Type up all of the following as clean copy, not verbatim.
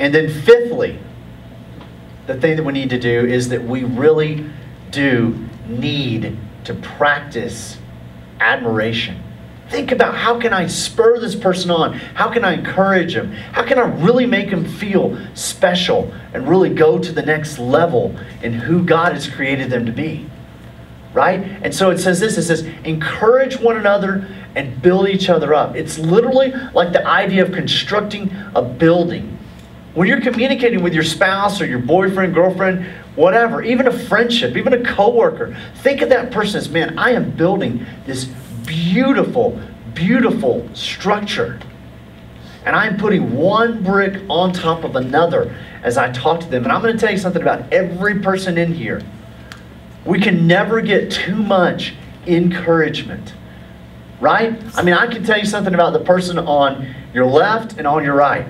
And then fifthly, the thing that we need to do is that we really do need to practice admiration. Think about, how can I spur this person on? How can I encourage them? How can I really make them feel special and really go to the next level in who God has created them to be? Right? And so it says this, it says, encourage one another and build each other up. It's literally like the idea of constructing a building. When you're communicating with your spouse or your boyfriend, girlfriend, whatever, even a friendship, even a coworker, think of that person as, man, I am building this beautiful, beautiful structure. And I'm putting one brick on top of another as I talk to them. And I'm going to tell you something about every person in here. We can never get too much encouragement. Right? I mean, I can tell you something about the person on your left and on your right.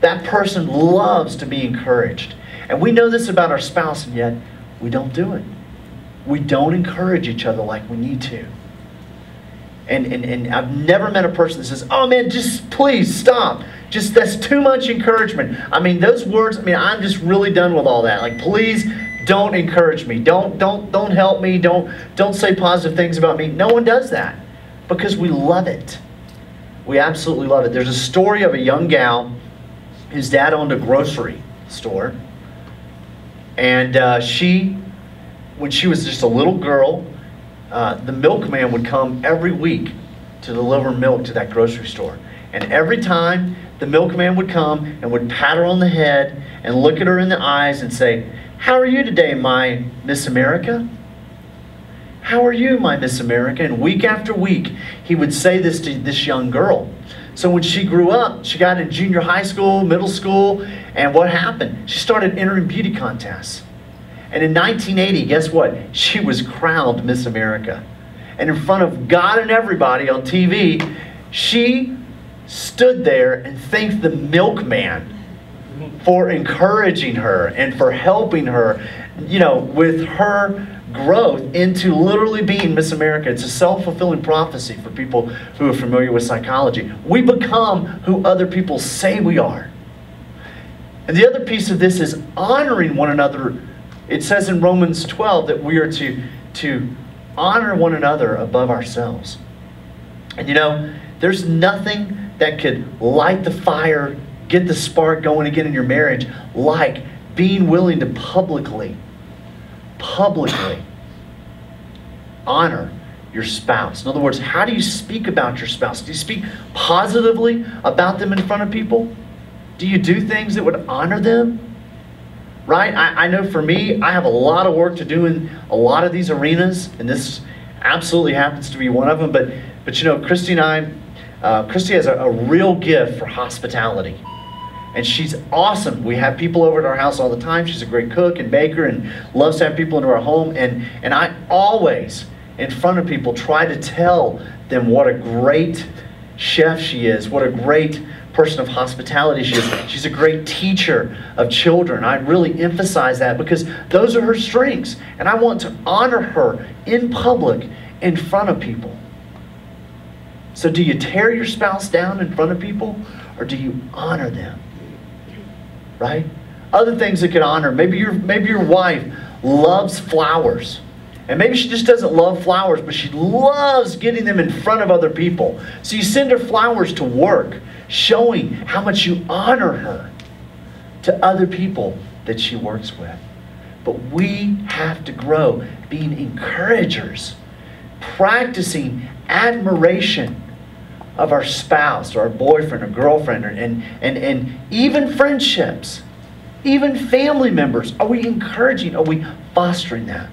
That person loves to be encouraged. And we know this about our spouse, and yet we don't do it. We don't encourage each other like we need to. And I've never met a person that says, oh man, just please stop. Just, that's too much encouragement. I mean, those words, I mean, I'm just really done with all that. Like, please don't encourage me. Don't help me. Don't say positive things about me. No one does that because we love it. We absolutely love it. There's a story of a young gal whose dad owned a grocery store. And when she was just a little girl, the milkman would come every week to deliver milk to that grocery store. And every time the milkman would come and would pat her on the head and look at her in the eyes and say, how are you today, my Miss America? How are you, my Miss America? And week after week, he would say this to this young girl. So when she grew up, she got in junior high school, middle school, and what happened? She started entering beauty contests. And in 1980, guess what? She was crowned Miss America. And in front of God and everybody on TV, she stood there and thanked the milkman for encouraging her and for helping her, you know, with her growth into literally being Miss America. It's a self-fulfilling prophecy for people who are familiar with psychology. We become who other people say we are. And the other piece of this is honoring one another. It says in Romans 12 that we are to honor one another above ourselves. And you know, there's nothing that could light the fire, get the spark going again in your marriage, like being willing to publicly honor your spouse. In other words, how do you speak about your spouse? Do you speak positively about them in front of people? Do you do things that would honor them? Right? I know for me, I have a lot of work to do in a lot of these arenas, and this absolutely happens to be one of them. But you know, Christy and I, Christy has a real gift for hospitality. And she's awesome. We have people over at our house all the time. She's a great cook and baker and loves to have people into our home. And I always, in front of people, try to tell them what a great chef she is, what a great person of hospitality she is. She's a great teacher of children. I really emphasize that because those are her strengths. And I want to honor her in public, in front of people. So do you tear your spouse down in front of people, or do you honor them? Right? Other things that could honor. Maybe your wife loves flowers. And maybe she just doesn't love flowers, but she loves getting them in front of other people. So you send her flowers to work, showing how much you honor her to other people that she works with. But we have to grow being encouragers, practicing admiration of our spouse or our boyfriend or girlfriend, and even friendships, even family members. Are we encouraging? Are we fostering that?